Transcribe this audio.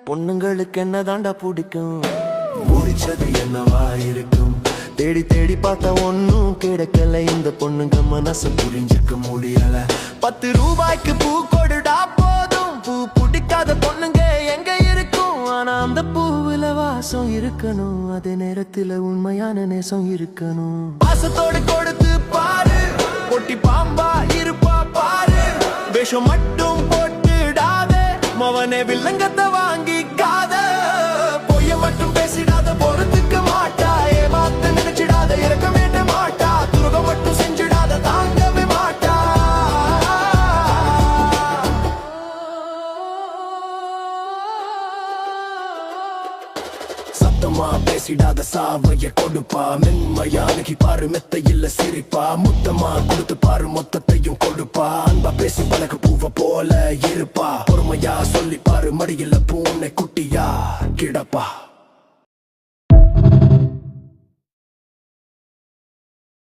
பொண்ணுங்களுக்கு என்ன தாண்டா பிடிக்கும், பிடிச்சது என்னவா இருக்கும். தேடி தேடி பார்த்தா ஒன்னும் கிடைக்கல, இந்த பொண்ணுங்க மனசு புரிஞ்சுக்க முடியல. 10 ரூபாய்க்கு பூ கொடுடா போதும், பூ பிடிக்காத பொண்ணுங்க எங்க இருக்கும். ஆனா அந்த பூவுல வாசம் இருக்கணும், அதே நேரத்துல உண்மையான நேசம் இருக்கணும். பாசத்தோடு கொடுத்து பாரு, பொட்டி பாம்பா இருப்பா பாரு. வேஷம் மட்டும் போட்டுடாதே, மவனே வில்லங்கத்தை வாங்கிக்காத. பொய்ய மட்டும் பேசிடாத, பொறுத்துக்க மாட்டா. ஏமாத்த நினைச்சிடாத, இறக்க வேண்ட மாட்டா. துரோகம் மட்டும் செஞ்சிடாத, தாங்கவே மாட்டா. சத்தமா பேசிடாத, சாவைய கொடுப்பா. மென்மையா அணுகி பாரு, மெத்த இல்ல சிரிப்பா. முத்தமா கொடுத்து பாரு, மொத்தத்தையும் கொடுப்பா. அன்பா பேசி பழக பூவ போல இருப்பா. பொறுமையா சொல்லி பாரு, மடியில பூனை குட்டியா கிடப்பா.